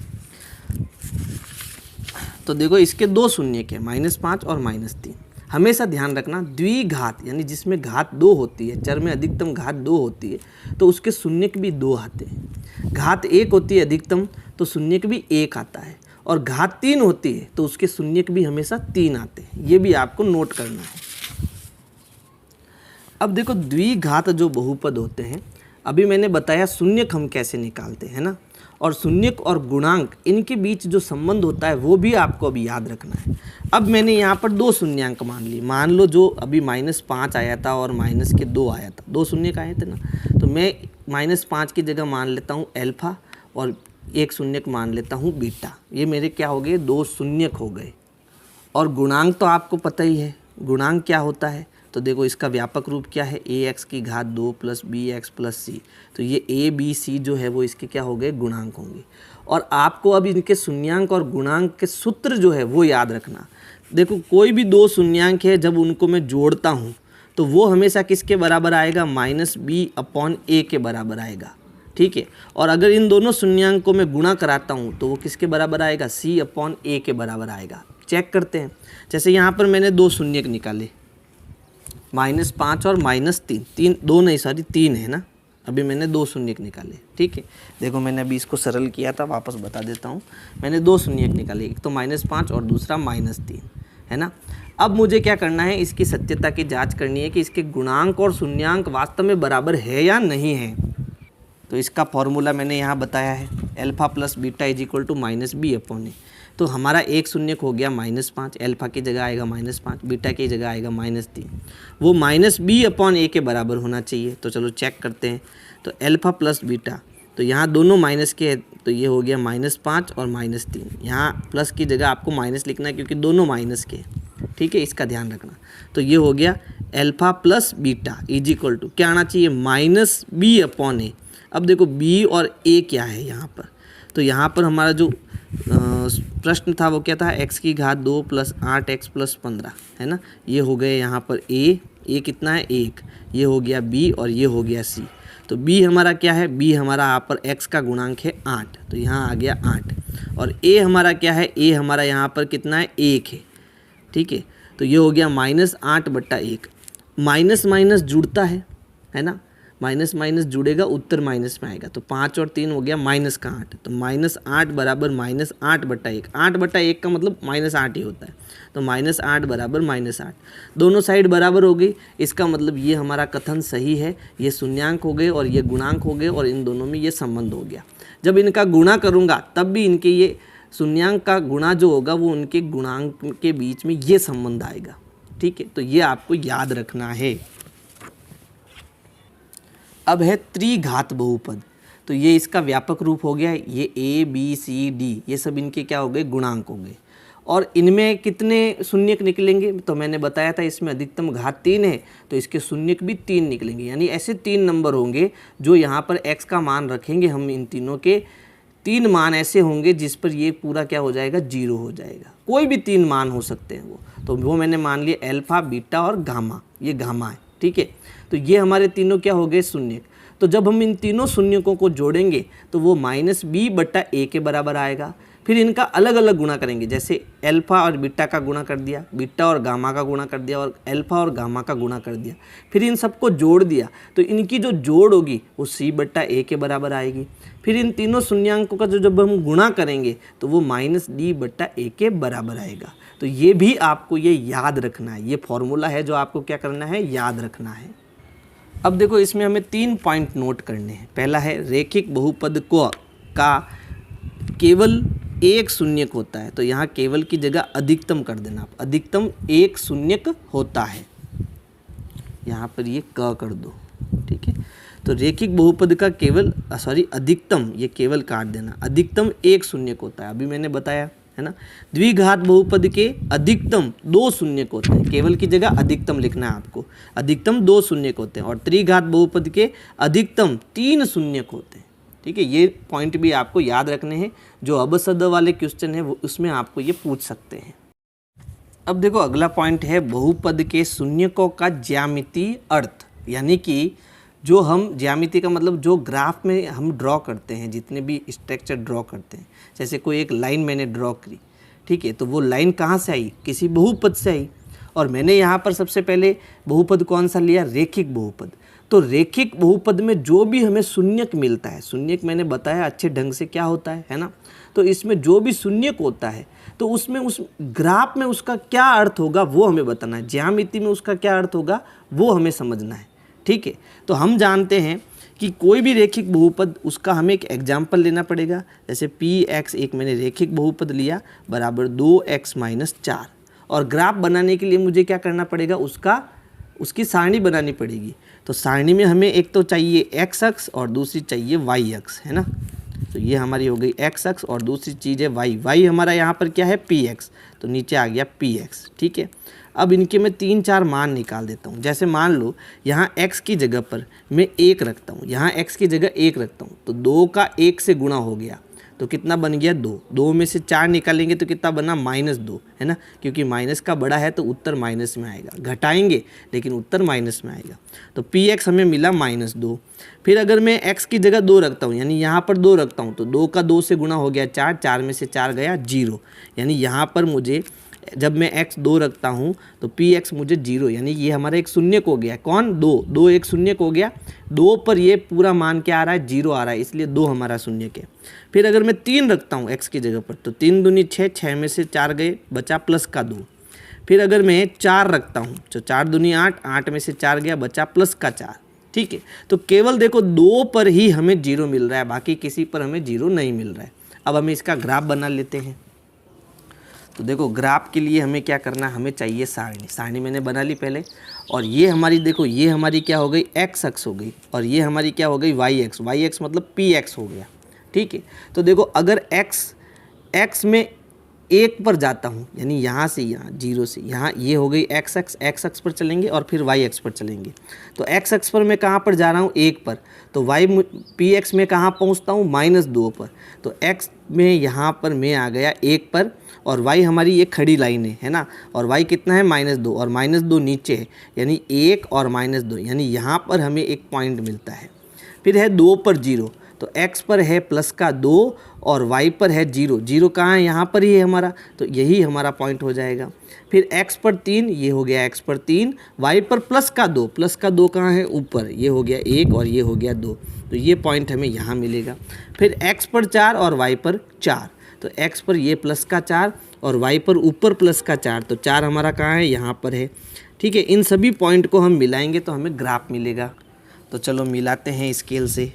तो देखो इसके दो शून्यक है, -5 और -3। हमेशा ध्यान रखना, द्विघात यानी जिसमें घात 2 होती है, चर में अधिकतम घात 2 होती है तो उसके शून्यक भी 2 आते हैं। घात 1 होती है अधिकतम तो शून्यक भी 1 आता है, और घात 3 होती है तो उसके शून्यक भी हमेशा 3 आते हैं। ये भी आपको नोट करना है। अब देखो द्विघात जो बहुपद होते हैं, अभी मैंने बताया शून्यक हम कैसे निकालते हैं ना, और शून्यक और गुणांक इनके बीच जो संबंध होता है वो भी आपको अभी याद रखना है। अब मैंने यहाँ पर 2 शून्यांक मान ली, मान लो जो अभी -5 आया था और -2 आया था, 2 शून्यक आए थे ना, तो मैं -5 की जगह मान लेता हूँ अल्फा और 1 शून्यक मान लेता हूँ बीटा। ये मेरे क्या हो गए, 2 शून्यक हो गए। और गुणांक तो आपको पता ही है, गुणांक क्या होता है, तो देखो इसका व्यापक रूप क्या है, ax की घात 2 + bx + c। तो ये a b c जो है वो इसके क्या हो गए, गुणांक होंगे। और आपको अब इनके शून्यांक और गुणांक के सूत्र जो है वो याद रखना। देखो कोई भी 2 शून्यांक है, जब उनको मैं जोड़ता हूँ तो वो हमेशा किसके बराबर आएगा, -b/a के बराबर आएगा, ठीक है। और अगर इन दोनों शून्यांक को मैं गुणा कराता हूँ तो वो किसके बराबर आएगा, c/a के बराबर आएगा। चेक करते हैं, जैसे यहाँ पर मैंने 2 शून्यक निकाले, -5 और -3 है ना। अभी मैंने 2 शून्यक निकाले, ठीक है। देखो मैंने अभी इसको सरल किया था, वापस बता देता हूँ। मैंने 2 शून्यक निकाले, एक तो -5 और दूसरा -3, है ना। अब मुझे क्या करना है, इसकी सत्यता की जांच करनी है कि इसके गुणांक और शून्यांक वास्तव में बराबर है या नहीं है। तो इसका फॉर्मूला मैंने यहाँ बताया है, अल्फा + बीटा = -b/a। तो हमारा एक शून्यक हो गया -5, अल्फा की जगह आएगा -5, बीटा की जगह आएगा -3। वो -b/a के बराबर होना चाहिए। तो चलो चेक करते हैं। तो अल्फा + बीटा, तो यहाँ दोनों माइनस के हैं, तो ये हो गया -5 और -3। यहाँ प्लस की जगह आपको माइनस लिखना है क्योंकि दोनों माइनस के, ठीक है, इसका ध्यान रखना। तो ये हो गया अल्फा + बीटा = क्या आना चाहिए, -b/a। अब देखो b और a क्या है यहाँ पर, तो यहाँ पर हमारा जो प्रश्न था वो क्या था, x की घात 2 + 8x + 15, है ना। ये हो गए यहाँ पर a कितना है, 1। ये हो गया b और ये हो गया c। तो b हमारा क्या है, b हमारा यहाँ पर x का गुणांक है 8, तो यहाँ आ गया 8। और a हमारा क्या है, a हमारा यहाँ पर कितना है, 1 है, ठीक है। तो ये हो गया -8/1। माइनस माइनस जुड़ता है ना, माइनस माइनस जुड़ेगा, उत्तर माइनस में आएगा। तो 5 और 3 हो गया -8। तो -8 बराबर -8/1। 8/1 का मतलब -8 ही होता है। तो -8 बराबर -8। दोनों साइड बराबर हो गई, इसका मतलब ये हमारा कथन सही है। ये शून्यांक हो गए और ये गुणांक हो गए और इन दोनों में ये संबंध हो गया। जब इनका गुणा करूँगा तब भी इनके ये शून्यांक का गुणा जो होगा वो उनके गुणांक के बीच में ये संबंध आएगा, ठीक है। तो ये आपको याद रखना है। अब है त्रिघात बहुपद। तो ये इसका व्यापक रूप हो गया, ये a b c d ये सब इनके क्या हो गए, गुणांक हो गए। और इनमें कितने शून्यक निकलेंगे, तो मैंने बताया था इसमें अधिकतम घात 3 है, तो इसके शून्यक भी 3 निकलेंगे। यानी ऐसे 3 नंबर होंगे जो यहाँ पर x का मान रखेंगे हम इन तीनों के तीन मान ऐसे होंगे जिस पर ये पूरा क्या हो जाएगा, जीरो हो जाएगा। कोई भी तीन मान हो सकते हैं वो, तो वो मैंने मान लिया अल्फा, बीटा और गामा, ये गामा है, ठीक है। तो ये हमारे तीनों क्या हो गए, शून्य। तो जब हम इन तीनों शून्यकों को जोड़ेंगे तो वो -b/a के बराबर आएगा। फिर इनका अलग अलग गुणा करेंगे, जैसे अल्फा और बीटा का गुणा कर दिया, बीटा और गामा का गुणा कर दिया और अल्फा और गामा का गुणा कर दिया। फिर इन सबको जोड़ दिया तो इनकी जो जोड़ होगी वो c/a के बराबर आएगी। फिर इन तीनों शून्यांकों का जो जब हम गुणा करेंगे तो वो -d/a के बराबर आएगा। तो ये भी आपको ये याद रखना है, ये फॉर्मूला है जो आपको क्या करना है, याद रखना है। अब देखो इसमें हमें 3 पॉइंट नोट करने हैं। पहला है रैखिक बहुपद का केवल एक शून्यक होता है, तो यहाँ केवल की जगह अधिकतम कर देना आप, अधिकतम एक शून्यक होता है, यहाँ पर ये क कर दो, ठीक है। तो रैखिक बहुपद का केवल अधिकतम, ये केवल काट देना, अधिकतम एक शून्यक होता है, अभी मैंने बताया है ना। द्विघात बहुपद के अधिकतम 2 शून्यक होते हैं, केवल की जगह अधिकतम लिखना है आपको, अधिकतम 2 शून्यक होते हैं। और त्रिघात बहुपद के अधिकतम 3 शून्यक होते हैं, ठीक है। ये पॉइंट भी आपको याद रखने हैं, जो अबसद वाले क्वेश्चन है वो उसमें आपको ये पूछ सकते हैं। अब देखो अगला पॉइंट है बहुपद के शून्यकों का ज्यामितीय अर्थ, यानी कि जो हम ज्यामिति का मतलब जो ग्राफ में हम ड्रॉ करते हैं, जितने भी स्ट्रक्चर ड्रॉ करते हैं, जैसे कोई एक लाइन मैंने ड्रॉ करी, ठीक है, तो वो लाइन कहाँ से आई, किसी बहुपद से आई। और मैंने यहाँ पर सबसे पहले बहुपद कौन सा लिया, रैखिक बहुपद। तो रैखिक बहुपद में जो भी हमें शून्यक मिलता है, शून्यक मैंने बताया अच्छे ढंग से क्या होता है ना, तो इसमें जो भी शून्यक होता है तो उसमें उस ग्राफ में उसका क्या अर्थ होगा वो हमें बताना है, ज्यामिति में उसका क्या अर्थ होगा वो हमें समझना है, ठीक है। तो हम जानते हैं कि कोई भी रैखिक बहुपद, उसका हमें एक एग्जाम्पल लेना पड़ेगा, जैसे px एक मैंने रैखिक बहुपद लिया बराबर 2x - 4, और ग्राफ बनाने के लिए मुझे क्या करना पड़ेगा, उसकी सारणी बनानी पड़ेगी। तो सारणी में हमें एक तो चाहिए x अक्ष और दूसरी चाहिए y अक्ष, है ना। तो ये हमारी हो गई x अक्ष और दूसरी चीज़ है y हमारा यहाँ पर क्या है px, तो नीचे आ गया px, ठीक है। अब इनके मैं 3-4 मान निकाल देता हूँ। जैसे मान लो यहाँ x की जगह पर मैं 1 रखता हूँ, यहाँ x की जगह 1 रखता हूँ, तो 2 का 1 से गुणा हो गया, तो कितना बन गया 2। 2 में से 4 निकालेंगे तो कितना बना -2, है ना, क्योंकि माइनस का बड़ा है तो उत्तर माइनस में आएगा, घटाएंगे लेकिन उत्तर माइनस में आएगा। तो px हमें मिला -2। फिर अगर मैं x की जगह 2 रखता हूँ, यानी यहाँ पर 2 रखता हूँ, तो 2 का 2 से गुणा हो गया 4, 4 में से 4 गया 0, यानी यहाँ पर मुझे जब मैं x 2 रखता हूँ तो px मुझे 0, यानी ये हमारा एक शून्यक हो गया, कौन 2 एक शून्यक हो गया, 2 पर ये पूरा मान क्या आ रहा है, 0 आ रहा है, इसलिए 2 हमारा शून्यक है। फिर अगर मैं 3 रखता हूँ x की जगह पर, तो 3 दूनी 6, 6 में से 4 गए, बचा प्लस का 2। फिर अगर मैं 4 रखता हूँ तो 4 दूनी 8, 8 में से 4 गया, बचा प्लस का 4, ठीक है। तो केवल देखो 2 पर ही हमें 0 मिल रहा है, बाकी किसी पर हमें 0 नहीं मिल रहा है। अब हमें इसका ग्राफ बना लेते हैं। तो देखो ग्राफ के लिए हमें क्या करना है, हमें चाहिए सारणी। सारणी मैंने बना ली पहले, और ये हमारी देखो, ये हमारी क्या हो गई, x अक्ष हो गई, और ये हमारी क्या हो गई, y अक्ष मतलब px हो गया, ठीक है। तो देखो अगर x में 1 पर जाता हूँ, यानी यहाँ से यहाँ 0 से यहाँ, ये हो गई x अक्ष पर चलेंगे और फिर y अक्ष पर चलेंगे। तो x अक्ष पर मैं कहाँ पर जा रहा हूँ, 1 पर, तो px में कहाँ पहुँचता हूँ, -2 पर। तो x में यहाँ पर मैं आ गया 1 पर, और y हमारी ये खड़ी लाइन है ना, और y कितना है -2, और -2 नीचे है, यानी 1 और -2, यानी यहाँ पर हमें एक पॉइंट मिलता है। फिर है 2 पर 0, तो x पर है प्लस का 2 और y पर है 0, 0 कहाँ है, यहाँ पर ही है हमारा, तो यही हमारा पॉइंट हो जाएगा। फिर x पर 3, ये हो गया x पर 3, y पर प्लस का 2 कहाँ है, ऊपर, ये हो गया 1 और ये हो गया 2, तो ये पॉइंट हमें यहाँ मिलेगा। फिर x पर 4 और y पर 4, तो x पर ये प्लस का 4 और y पर ऊपर प्लस का 4, तो 4 हमारा कहाँ है, यहाँ पर है, ठीक है। इन सभी पॉइंट को हम मिलाएंगे तो हमें ग्राफ मिलेगा। तो चलो मिलाते हैं स्केल से।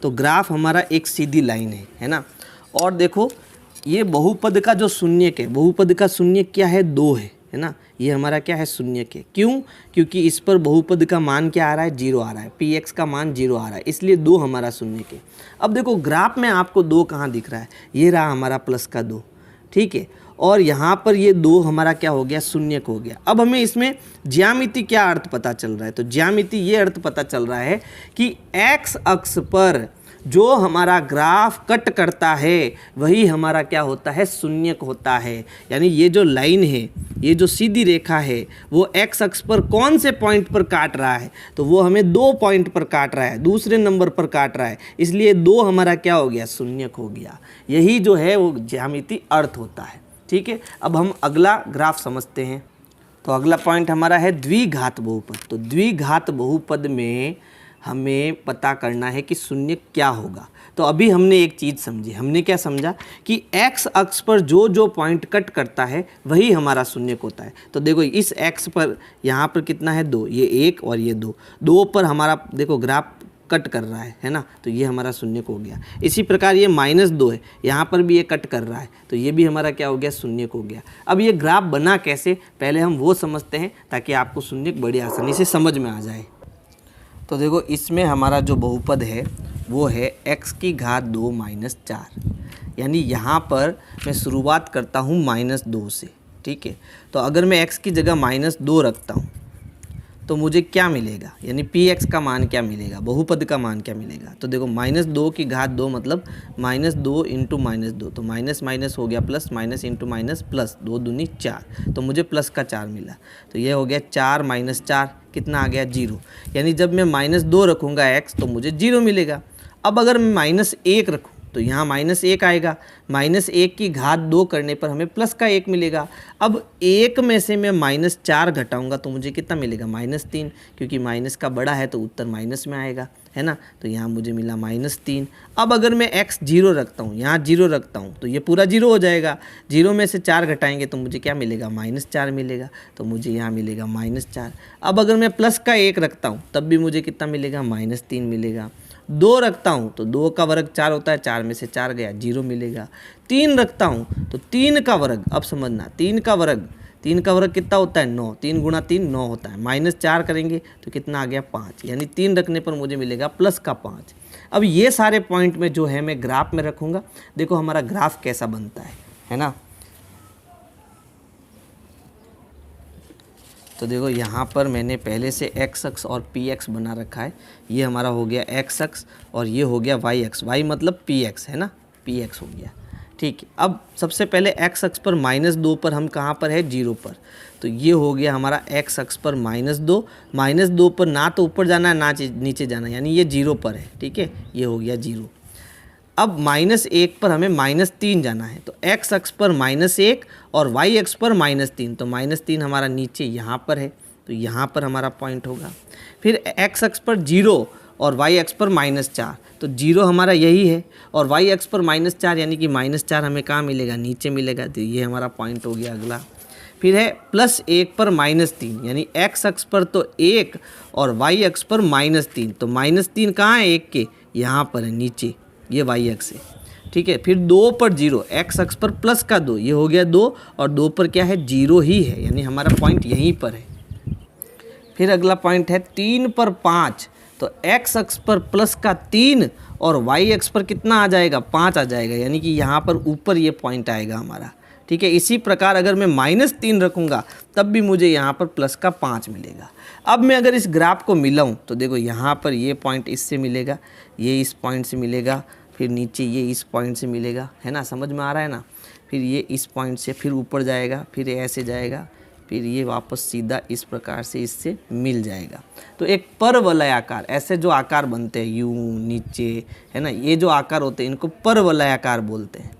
तो ग्राफ हमारा एक सीधी लाइन है ना। और देखो ये बहुपद का जो शून्यक है, बहुपद का शून्यक क्या है, 2 है ना। ये हमारा क्या है, शून्यक है। क्यों, क्योंकि इस पर बहुपद का मान क्या आ रहा है, 0 आ रहा है, px का मान 0 आ रहा है, इसलिए 2 हमारा शून्यक है। अब देखो ग्राफ में आपको 2 कहाँ दिख रहा है, ये रहा हमारा प्लस का 2, ठीक है। और यहाँ पर ये 2 हमारा क्या हो गया, शून्यक हो गया। अब हमें इसमें ज्यामिति क्या अर्थ पता चल रहा है, तो ज्यामिति ये अर्थ पता चल रहा है कि एक्स अक्ष पर जो हमारा ग्राफ कट करता है वही हमारा क्या होता है, शून्यक होता है। यानी ये जो लाइन है, ये जो सीधी रेखा है, वो एक्स अक्ष पर कौन से पॉइंट पर काट रहा है, तो वो हमें 2 पॉइंट पर काट रहा है, दूसरे नंबर पर काट रहा है, इसलिए 2 हमारा क्या हो गया, शून्यक हो गया। यही जो है वो ज्यामिति अर्थ होता है। ठीक है, अब हम अगला ग्राफ समझते हैं। तो अगला पॉइंट हमारा है द्विघात बहुपद। तो द्विघात बहुपद में हमें पता करना है कि शून्य क्या होगा। तो अभी हमने एक चीज़ समझी, हमने क्या समझा कि एक्स अक्ष पर जो जो पॉइंट कट करता है वही हमारा शून्यक होता है। तो देखो इस एक्स पर यहाँ पर कितना है, 2, ये 1 और ये 2 पर हमारा देखो ग्राफ कट कर रहा है ना, तो ये हमारा शून्यक हो गया। इसी प्रकार ये -2 है, यहाँ पर भी ये कट कर रहा है, तो ये भी हमारा क्या हो गया, शून्यक हो गया। अब ये ग्राफ बना कैसे, पहले हम वो समझते हैं ताकि आपको शून्यक बड़ी आसानी से समझ में आ जाए। तो देखो इसमें हमारा जो बहुपद है वो है x⁻2 - 4, यानी यहाँ पर मैं शुरुआत करता हूँ -2 से। ठीक है, तो अगर मैं x की जगह -2 रखता हूँ तो मुझे क्या मिलेगा, यानी px का मान क्या मिलेगा, बहुपद का मान क्या मिलेगा। तो देखो -2⁻2 मतलब -2 × -2, तो माइनस माइनस हो गया plus, minus into minus plus, 2 दूनी 4, तो मुझे प्लस का 4 मिला। तो ये हो गया 4 - 4 कितना आ गया, 0। यानी जब मैं -2 रखूँगा x तो मुझे 0 मिलेगा। अब अगर मैं -1 रखूँ तो यहाँ -1 आएगा, -1⁻2 करने पर हमें प्लस का 1 मिलेगा। अब 1 में से मैं -4 घटाऊंगा तो मुझे कितना मिलेगा, -3, क्योंकि माइनस का बड़ा है तो उत्तर माइनस में आएगा, है ना। तो यहाँ मुझे मिला -3। अब अगर मैं x 0 रखता हूँ, यहाँ 0 रखता हूँ तो ये पूरा 0 हो जाएगा। 0 में से 4 घटाएंगे तो मुझे क्या मिलेगा, -4 मिलेगा, तो मुझे यहाँ मिलेगा -4। अब अगर मैं प्लस का 1 रखता हूँ तब भी मुझे कितना मिलेगा, -3 मिलेगा। 2 रखता हूँ तो 2 का वर्ग 4 होता है, 4 में से 4 गया, 0 मिलेगा। 3 रखता हूँ तो 3 का वर्ग, अब समझना 3 का वर्ग कितना होता है, 9, 3 × 3 9 होता है, -4 करेंगे तो कितना आ गया, 5, यानी 3 रखने पर मुझे मिलेगा प्लस का 5। अब ये सारे पॉइंट में जो है मैं ग्राफ में रखूँगा। देखो हमारा ग्राफ कैसा बनता है ना। तो देखो यहाँ पर मैंने पहले से x अक्ष और p अक्ष बना रखा है। ये हमारा हो गया x अक्ष और ये हो गया y अक्ष, y मतलब p अक्ष है ना, p अक्ष हो गया। ठीक है, अब सबसे पहले x अक्ष पर -2 पर हम कहाँ पर है, 0 पर। तो ये हो गया हमारा x अक्ष पर -2 पर ना तो ऊपर जाना है ना नीचे जाना है, यानी ये 0 पर है। ठीक है, ये हो गया 0। अब -1 पर हमें -3 जाना है, तो x अक्ष पर -1 और y अक्ष पर -3, तो -3 हमारा नीचे यहाँ पर है, तो यहाँ पर हमारा पॉइंट होगा। फिर x अक्ष पर 0 और y अक्ष पर -4, तो 0 हमारा यही है, और y अक्ष पर -4 यानी कि -4 हमें कहाँ मिलेगा, नीचे मिलेगा, तो ये हमारा पॉइंट हो गया अगला। फिर है +1 पर -3, यानी x अक्ष पर तो 1 और y अक्ष पर -3, तो -3 कहाँ है 1 के, यहाँ पर है नीचे, ये y अक्ष है। ठीक है, फिर 2 पर 0, x अक्ष पर प्लस का 2, ये हो गया 2, और 2 पर क्या है, 0 ही है, यानी हमारा पॉइंट यहीं पर है। फिर अगला पॉइंट है 3 पर 5, तो x अक्ष पर प्लस का 3 और y अक्ष पर कितना आ जाएगा, 5 आ जाएगा, यानी कि यहाँ पर ऊपर ये पॉइंट आएगा हमारा। ठीक है, इसी प्रकार अगर मैं -3 रखूँगा तब भी मुझे यहाँ पर प्लस का 5 मिलेगा। अब मैं अगर इस ग्राफ को मिलाऊँ तो देखो यहाँ पर ये पॉइंट इससे मिलेगा, ये इस पॉइंट से मिलेगा, फिर नीचे ये इस पॉइंट से मिलेगा, है ना, समझ में आ रहा है ना। फिर ये इस पॉइंट से फिर ऊपर जाएगा, फिर ऐसे जाएगा, फिर ये वापस सीधा इस प्रकार से इससे मिल जाएगा। तो एक परवलयाकार, ऐसे जो आकार बनते हैं यूं नीचे, है ना, ये जो आकार होते हैं इनको परवलयाकार बोलते हैं,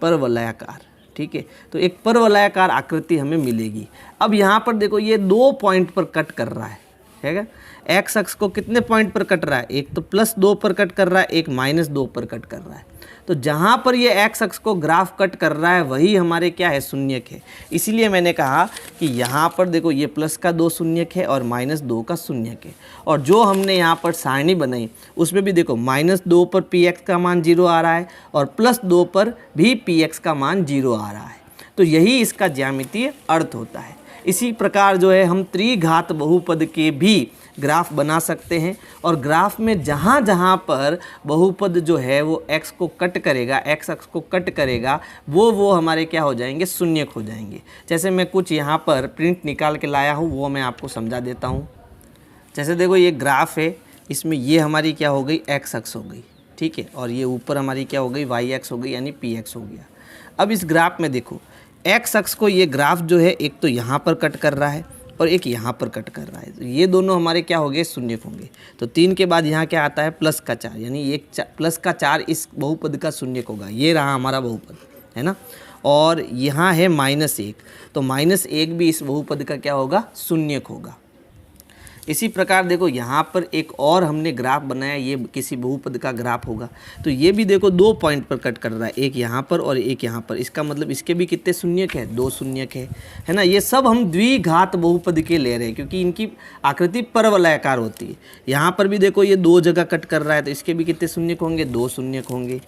परवलयाकार। ठीक है, तो एक परवलयाकार आकृति हमें मिलेगी। अब यहाँ पर देखो ये 2 पॉइंट पर कट कर रहा है क्या, एक्स अक्ष को कितने पॉइंट पर कट रहा है, एक तो +2 पर कट कर रहा है, एक -2 पर कट कर रहा है। तो जहाँ पर ये एक्स अक्ष को ग्राफ कट कर रहा है वही हमारे क्या है, शून्यक है। इसीलिए मैंने कहा कि यहाँ पर देखो ये प्लस का 2 शून्यक है और -2 का शून्यक है। और जो हमने यहाँ पर सारणी बनाई उसमें भी देखो -2 पर px का मान 0 आ रहा है और +2 पर भी px का मान 0 आ रहा है। तो यही इसका ज्यामितीय अर्थ होता है। इसी प्रकार जो है हम त्रिघात बहुपद के भी ग्राफ बना सकते हैं, और ग्राफ में जहाँ जहाँ पर बहुपद जो है वो x को कट करेगा, x अक्ष को कट करेगा, वो हमारे क्या हो जाएंगे, शून्यक हो जाएंगे। जैसे मैं कुछ यहाँ पर प्रिंट निकाल के लाया हूँ, वो मैं आपको समझा देता हूँ। जैसे देखो ये ग्राफ है, इसमें ये हमारी क्या हो गई, x अक्ष हो गई, ठीक है, और ये ऊपर हमारी क्या हो गई, y अक्ष हो गई, यानी p अक्ष हो गया। अब इस ग्राफ में देखो x अक्ष को ये ग्राफ जो है एक तो यहाँ पर कट कर रहा है और एक यहाँ पर कट कर रहा है, तो ये दोनों हमारे क्या हो गए, शून्यक होंगे। तो 3 के बाद यहाँ क्या आता है, प्लस का 4, यानी एक प्लस का 4 इस बहुपद का शून्यक होगा। ये रहा हमारा बहुपद, है ना। और यहाँ है -1, तो -1 भी इस बहुपद का क्या होगा, शून्यक होगा। इसी प्रकार देखो यहाँ पर एक और हमने ग्राफ बनाया, ये किसी बहुपद का ग्राफ होगा, तो ये भी देखो 2 पॉइंट पर कट कर रहा है, एक यहाँ पर और एक यहाँ पर। इसका मतलब इसके भी कितने शून्यक है, 2 शून्यक है ना। ये सब हम द्विघात बहुपद के ले रहे हैं क्योंकि इनकी आकृति परवलयाकार होती है। यहाँ पर भी देखो ये 2 जगह कट कर रहा है, तो इसके भी कितने शून्यक होंगे, 2 शून्यक होंगे।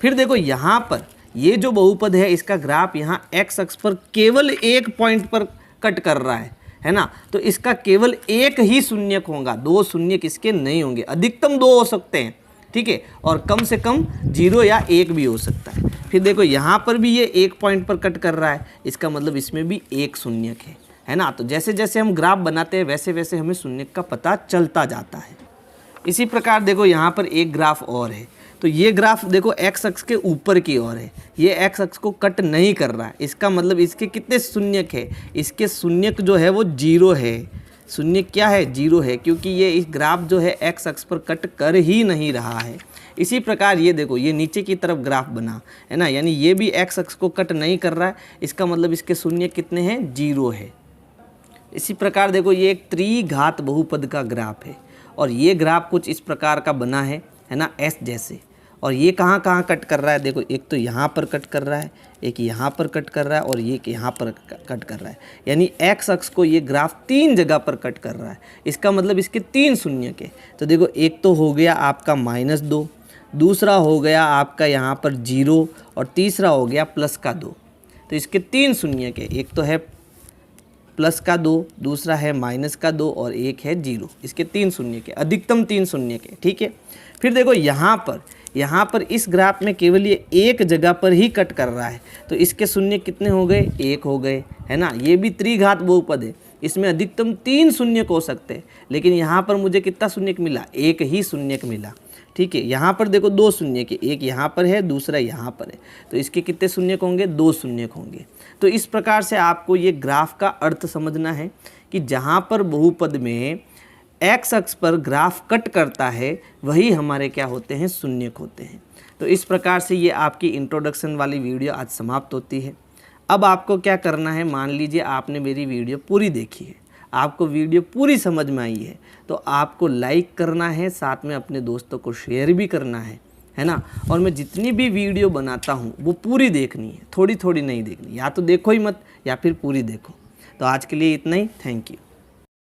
फिर देखो यहाँ पर ये जो बहुपद है इसका ग्राफ यहाँ x अक्ष पर केवल एक पॉइंट पर कट कर रहा है ना, तो इसका केवल एक ही शून्यक होगा, 2 शून्यक इसके नहीं होंगे। अधिकतम 2 हो सकते हैं, ठीक है, और कम से कम 0 या 1 भी हो सकता है। फिर देखो यहाँ पर भी ये एक पॉइंट पर कट कर रहा है, इसका मतलब इसमें भी एक शून्यक है ना। तो जैसे जैसे हम ग्राफ बनाते हैं वैसे वैसे हमें शून्यक का पता चलता जाता है। इसी प्रकार देखो यहाँ पर एक ग्राफ और है, तो ये ग्राफ देखो x अक्ष के ऊपर की ओर है, ये x अक्ष को कट नहीं कर रहा है। इसका मतलब इसके कितने शून्यक है, इसके शून्यक जो है वो 0 है। शून्यक क्या है, 0 है, क्योंकि ये इस ग्राफ जो है x अक्ष पर कट कर ही नहीं रहा है। इसी प्रकार ये देखो ये नीचे की तरफ ग्राफ बना है ना, यानी ये भी x अक्ष को कट नहीं कर रहा है, इसका मतलब इसके शून्यक कितने हैं, 0 है। इसी प्रकार देखो ये एक त्रिघात बहुपद का ग्राफ है, और ये ग्राफ कुछ इस प्रकार का बना है ना, S जैसे। और ये कहाँ कहाँ कट कर रहा है, देखो एक तो यहाँ पर कट कर रहा है, एक यहाँ पर कट कर रहा है, और एक यहाँ पर कट कर रहा है। यानी x अक्ष को ये ग्राफ 3 जगह पर कट कर रहा है। इसका मतलब इसके 3 शून्यक है। तो देखो एक तो हो गया आपका -2, दूसरा हो गया आपका यहाँ पर 0, और तीसरा हो गया +2। तो इसके 3 शून्यक है, एक तो है +2, दूसरा है -2 और एक है 0। इसके 3 शून्यक है, अधिकतम 3 शून्यक है, ठीक है। फिर देखो यहाँ पर इस ग्राफ में केवल ये एक जगह पर ही कट कर रहा है, तो इसके शून्यक कितने हो गए, 1 हो गए, है ना। ये भी त्रिघात बहुपद है, इसमें अधिकतम 3 शून्यक हो सकते हैं, लेकिन यहाँ पर मुझे कितना शून्यक मिला, एक ही शून्यक मिला, ठीक है। यहाँ पर देखो 2 शून्यक है, एक यहाँ पर है, दूसरा यहाँ पर है, तो इसके कितने शून्यक होंगे, 2 शून्यक होंगे। तो इस प्रकार से आपको ये ग्राफ का अर्थ समझना है कि जहाँ पर बहुपद में x अक्ष पर ग्राफ कट करता है वही हमारे क्या होते हैं, शून्यक होते हैं। तो इस प्रकार से ये आपकी इंट्रोडक्शन वाली वीडियो आज समाप्त होती है। अब आपको क्या करना है, मान लीजिए आपने मेरी वीडियो पूरी देखी है, आपको वीडियो पूरी समझ में आई है, तो आपको लाइक करना है, साथ में अपने दोस्तों को शेयर भी करना है ना। और मैं जितनी भी वीडियो बनाता हूँ वो पूरी देखनी है, थोड़ी थोड़ी नहीं देखनी, या तो देखो ही मत या फिर पूरी देखो। तो आज के लिए इतना ही, थैंक यू।